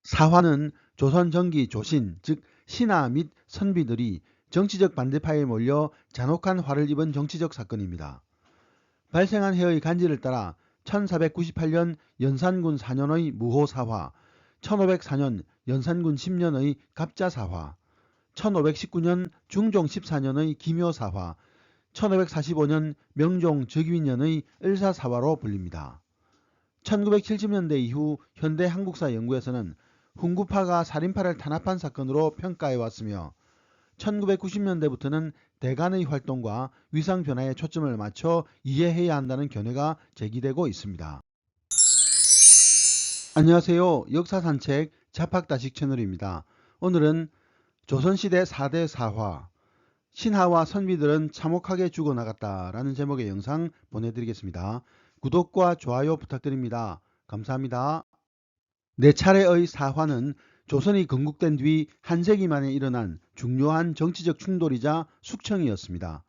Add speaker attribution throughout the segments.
Speaker 1: 사화는 조선 전기 조신 즉 신하 및 선비들이 정치적 반대파에 몰려 잔혹한 화를 입은 정치적 사건입니다. 발생한 해의 간지를 따라 1498년 연산군 4년의 무호사화, 1504년 연산군 10년의 갑자사화, 1519년 중종 14년의 기묘사화, 1545년 명종 즉위년의 을사사화로 불립니다. 1970년대 이후 현대 한국사 연구에서는 훈구파가 살인파를 탄압한 사건으로 평가해왔으며 1990년대부터는 대간의 활동과 위상 변화에 초점을 맞춰 이해해야 한다는 견해가 제기되고 있습니다. 안녕하세요. 역사산책 자팍다식 채널입니다. 오늘은 조선시대 4대 사화, 신하와 선비들은 참혹하게 죽어나갔다라는 제목의 영상 보내드리겠습니다. 구독과 좋아요 부탁드립니다. 감사합니다. 네 차례의 사화는 조선이 건국된 뒤 한 세기 만에 일어난 중요한 정치적 충돌이자 숙청이었습니다.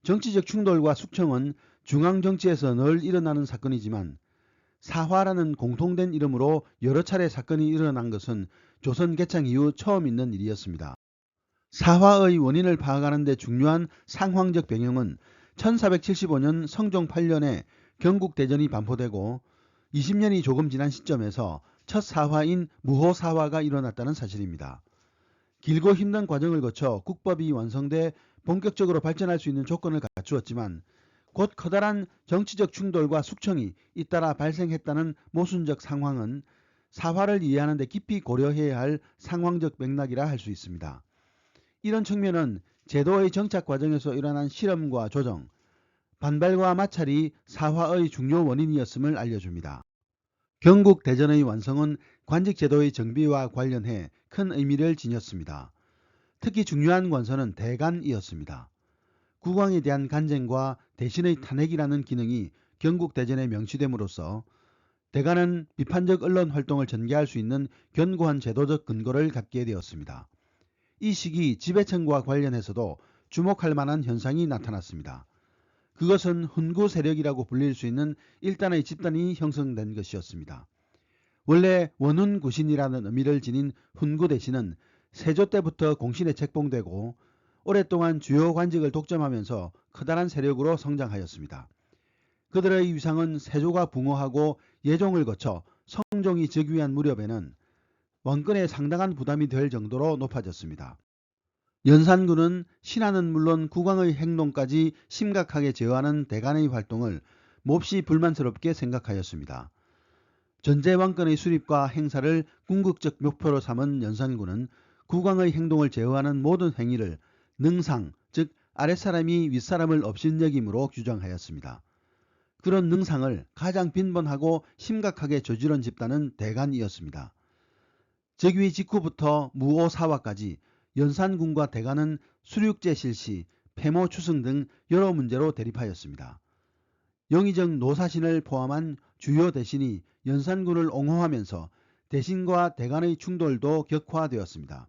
Speaker 1: 정치적 충돌과 숙청은 중앙정치에서 늘 일어나는 사건이지만 사화라는 공통된 이름으로 여러 차례 사건이 일어난 것은 조선 개창 이후 처음 있는 일이었습니다. 사화의 원인을 파악하는 데 중요한 상황적 배경은 1475년 성종 8년에 경국대전이 반포되고 20년이 조금 지난 시점에서 첫 사화인 무호사화가 일어났다는 사실입니다. 길고 힘든 과정을 거쳐 국법이 완성돼 본격적으로 발전할 수 있는 조건을 갖추었지만 곧 커다란 정치적 충돌과 숙청이 잇따라 발생했다는 모순적 상황은 사화를 이해하는 데 깊이 고려해야 할 상황적 맥락이라 할 수 있습니다. 이런 측면은 제도의 정착 과정에서 일어난 실험과 조정, 반발과 마찰이 사화의 중요 원인이었음을 알려줍니다. 경국대전의 완성은 관직제도의 정비와 관련해 큰 의미를 지녔습니다. 특히 중요한 권선은 대간이었습니다. 국왕에 대한 간쟁과 대신의 탄핵이라는 기능이 경국대전에 명시됨으로써 대간은 비판적 언론 활동을 전개할 수 있는 견고한 제도적 근거를 갖게 되었습니다. 이 시기 지배층과 관련해서도 주목할 만한 현상이 나타났습니다. 그것은 훈구 세력이라고 불릴 수 있는 일단의 집단이 형성된 것이었습니다. 원래 원훈구신이라는 의미를 지닌 훈구 대신은 세조 때부터 공신에 책봉되고 오랫동안 주요 관직을 독점하면서 커다란 세력으로 성장하였습니다. 그들의 위상은 세조가 붕어하고 예종을 거쳐 성종이 즉위한 무렵에는 왕권에 상당한 부담이 될 정도로 높아졌습니다. 연산군은 신하는 물론 국왕의 행동까지 심각하게 제어하는 대간의 활동을 몹시 불만스럽게 생각하였습니다. 전제 왕권의 수립과 행사를 궁극적 목표로 삼은 연산군은 국왕의 행동을 제어하는 모든 행위를 능상, 즉 아랫사람이 윗사람을 업신여김으로 규정하였습니다. 그런 능상을 가장 빈번하고 심각하게 저지른 집단은 대간이었습니다. 즉위 직후부터 무오사화까지 연산군과 대간은 수륙제 실시, 폐모 추승 등 여러 문제로 대립하였습니다. 영의정 노사신을 포함한 주요 대신이 연산군을 옹호하면서 대신과 대간의 충돌도 격화되었습니다.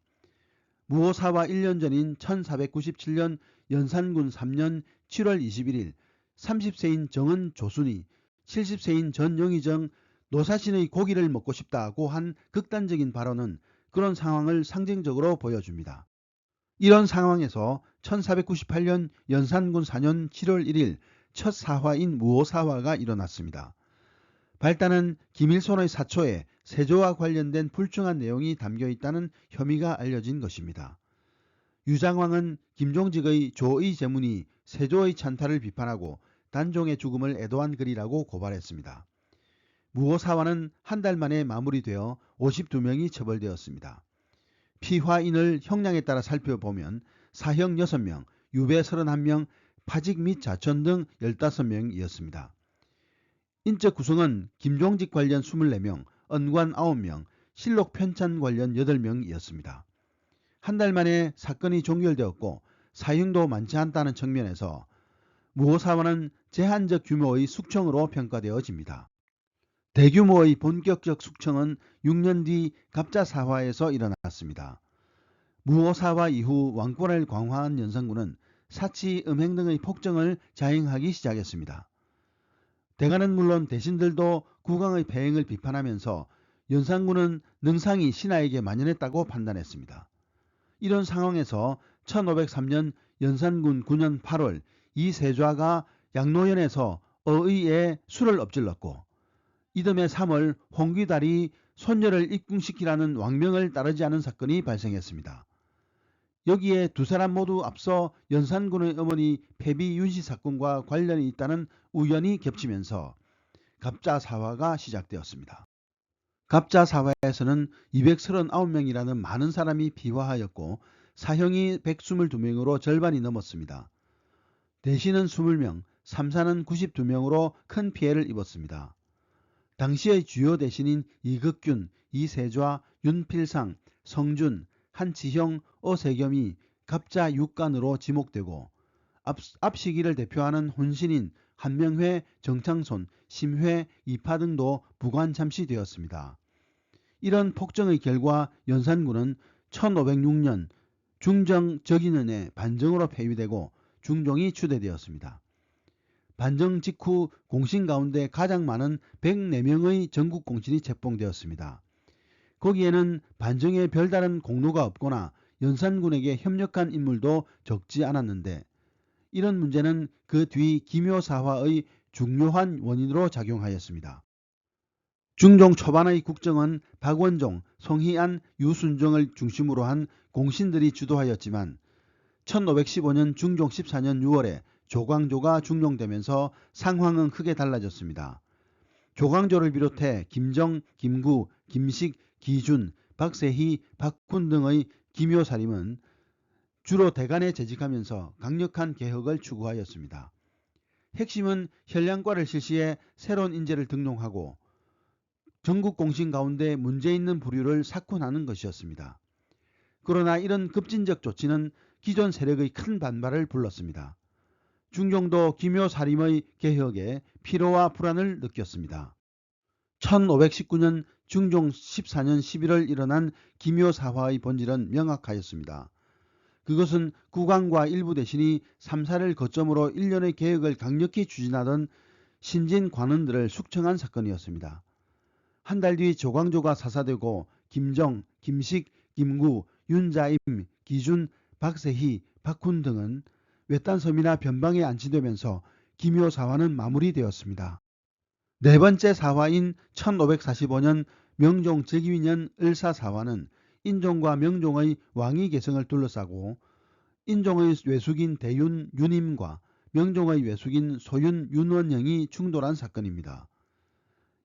Speaker 1: 무오사화 1년 전인 1497년 연산군 3년 7월 21일 30세인 정은 조순이 70세인 전 영의정 노사신의 고기를 먹고 싶다고 한 극단적인 발언은 그런 상황을 상징적으로 보여줍니다. 이런 상황에서 1498년 연산군 4년 7월 1일 첫 사화인 무오사화가 일어났습니다. 발단은 김일손의 사초에 세조와 관련된 불충한 내용이 담겨있다는 혐의가 알려진 것입니다. 유장왕은 김종직의 조의 제문이 세조의 찬탈을 비판하고 단종의 죽음을 애도한 글이라고 고발했습니다. 무오사화는 한 달 만에 마무리되어 52명이 처벌되었습니다. 피화인을 형량에 따라 살펴보면 사형 6명, 유배 31명, 파직 및 자천 등 15명이었습니다. 인적 구성은 김종직 관련 24명, 언관 9명, 실록 편찬 관련 8명이었습니다. 한 달 만에 사건이 종결되었고 사형도 많지 않다는 측면에서 무오사화는 제한적 규모의 숙청으로 평가되어집니다. 대규모의 본격적 숙청은 6년 뒤 갑자사화에서 일어났습니다. 무오사화 이후 왕권을 강화한 연산군은 사치, 음행 등의 폭정을 자행하기 시작했습니다. 대간은 물론 대신들도 국왕의 배행을 비판하면서 연산군은 능상이 신하에게 만연했다고 판단했습니다. 이런 상황에서 1503년 연산군 9년 8월 이 세좌가 양로연에서 어의에 술을 엎질렀고 이듬해 3월 홍귀달이 손녀를 입궁시키라는 왕명을 따르지 않은 사건이 발생했습니다. 여기에 두 사람 모두 앞서 연산군의 어머니 패비 윤씨 사건과 관련이 있다는 우연이 겹치면서 갑자사화가 시작되었습니다. 갑자사화에서는 239명이라는 많은 사람이 피화하였고 사형이 122명으로 절반이 넘었습니다. 대신은 20명, 삼사는 92명으로 큰 피해를 입었습니다. 당시의 주요 대신인 이극균, 이세좌, 윤필상, 성준, 한치형, 어세겸이 갑자 육관으로 지목되고 앞 시기를 대표하는 혼신인 한명회, 정창손, 심회, 이파 등도 부관 잠시되었습니다. 이런 폭정의 결과 연산군은 1506년 중정 적인은에 반정으로 폐위되고 중종이 추대되었습니다. 반정 직후 공신 가운데 가장 많은 104명의 전국 공신이 책봉되었습니다. 거기에는 반정에 별다른 공로가 없거나 연산군에게 협력한 인물도 적지 않았는데 이런 문제는 그 뒤 기묘사화의 중요한 원인으로 작용하였습니다. 중종 초반의 국정은 박원종, 송희안, 유순종을 중심으로 한 공신들이 주도하였지만 1515년 중종 14년 6월에 조광조가 중용되면서 상황은 크게 달라졌습니다. 조광조를 비롯해 김정, 김구, 김식, 기준, 박세희, 박훈 등의 기묘사림은 주로 대간에 재직하면서 강력한 개혁을 추구하였습니다. 핵심은 현량과를 실시해 새로운 인재를 등용하고 전국 공신 가운데 문제 있는 부류를 삭훈하는 것이었습니다. 그러나 이런 급진적 조치는 기존 세력의 큰 반발을 불렀습니다. 중종도 기묘사림의 개혁에 피로와 불안을 느꼈습니다. 1519년 중종 14년 11월 일어난 기묘사화의 본질은 명확하였습니다. 그것은 국왕과 일부 대신이 삼사를 거점으로 일련의 개혁을 강력히 추진하던 신진 관원들을 숙청한 사건이었습니다. 한 달 뒤 조광조가 사사되고 김정, 김식, 김구, 윤자임, 기준, 박세희, 박훈 등은 외딴섬이나 변방에 안치되면서 기묘사화는 마무리되었습니다. 네 번째 사화인 1545년 명종 즉위년 을사사화는 인종과 명종의 왕위 계승을 둘러싸고 인종의 외숙인 대윤 윤임과 명종의 외숙인 소윤 윤원형이 충돌한 사건입니다.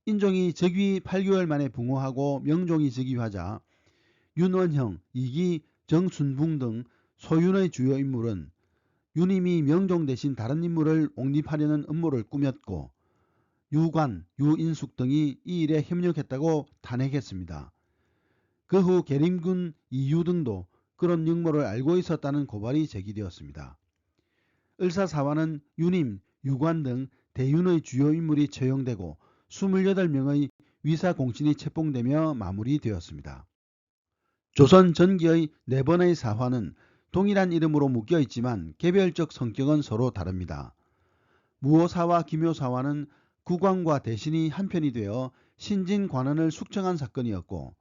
Speaker 1: 인종이 즉위 8개월 만에 붕어하고 명종이 즉위하자 윤원형, 이기, 정순붕 등 소윤의 주요 인물은 윤임이 명종 대신 다른 인물을 옹립하려는 음모를 꾸몄고 유관, 유인숙 등이 이 일에 협력했다고 탄핵했습니다. 그 후 계림군 이유 등도 그런 역모를 알고 있었다는 고발이 제기되었습니다. 을사사화는 윤임, 유관 등 대윤의 주요 인물이 처형되고 28명의 위사공신이 책봉되며 마무리되었습니다. 조선 전기의 네 번의 사화는 동일한 이름으로 묶여있지만 개별적 성격은 서로 다릅니다. 무오사와 기묘사화는 국왕과 대신이 한편이 되어 신진관원을 숙청한 사건이었고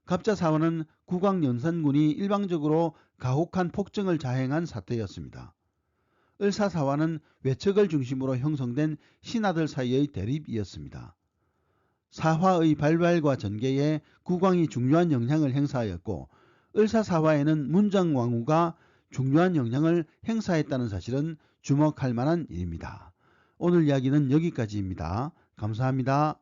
Speaker 1: 갑자사화는 국왕 연산군이 일방적으로 가혹한 폭정을 자행한 사태였습니다. 을사사화는 외척을 중심으로 형성된 신하들 사이의 대립이었습니다. 사화의 발발과 전개에 국왕이 중요한 영향을 행사하였고 을사사화에는 문정왕후가 중요한 영향을 행사했다는 사실은 주목할 만한 일입니다. 오늘 이야기는 여기까지입니다. 감사합니다.